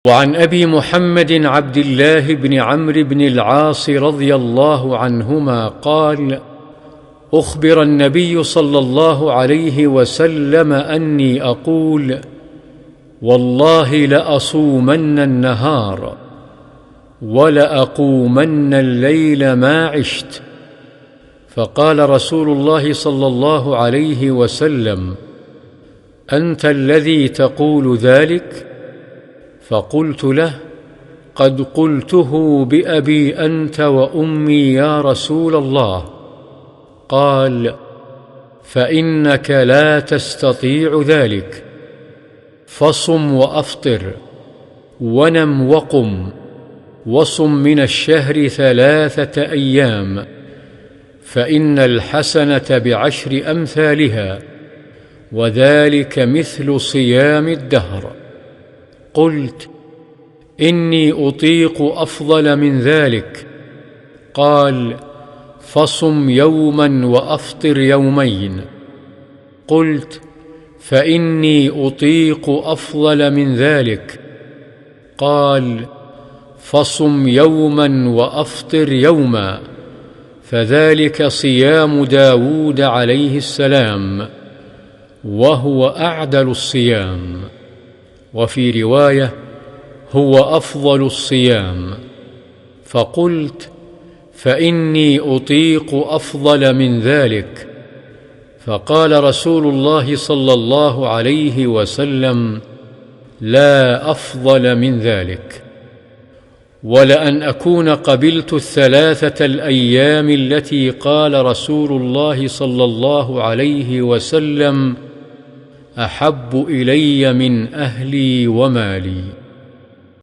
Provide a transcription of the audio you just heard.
وعن أبي محمد عبد الله بن عمرو بن العاص رضي الله عنهما قال: أخبر النبي صلى الله عليه وسلم أني أقول: والله لأصومن النهار ولأقومن الليل ما عشت. فقال رسول الله صلى الله عليه وسلم: أنت الذي تقول ذلك؟ فقلت له: قد قلته بأبي أنت وأمي يا رسول الله. قال: فإنك لا تستطيع ذلك، فصم وأفطر ونم وقم، وصم من الشهر 3 أيام، فإن الحسنة ب10 أمثالها، وذلك مثل صيام الدهر. قلت: إني أطيق أفضل من ذلك. قال: فصم يوما وأفطر يومين. قلت: فإني أطيق أفضل من ذلك. قال: فصم يوما وأفطر يوما، فذلك صيام داود عليه السلام، وهو أعدل الصيام. وفي رواية: هو أفضل الصيام. فقلت: فإني أطيق أفضل من ذلك. فقال رسول الله صلى الله عليه وسلم: لا أفضل من ذلك. ولأن أكون قبلت 3 الأيام التي قال رسول الله صلى الله عليه وسلم أحب إلي من أهلي ومالي.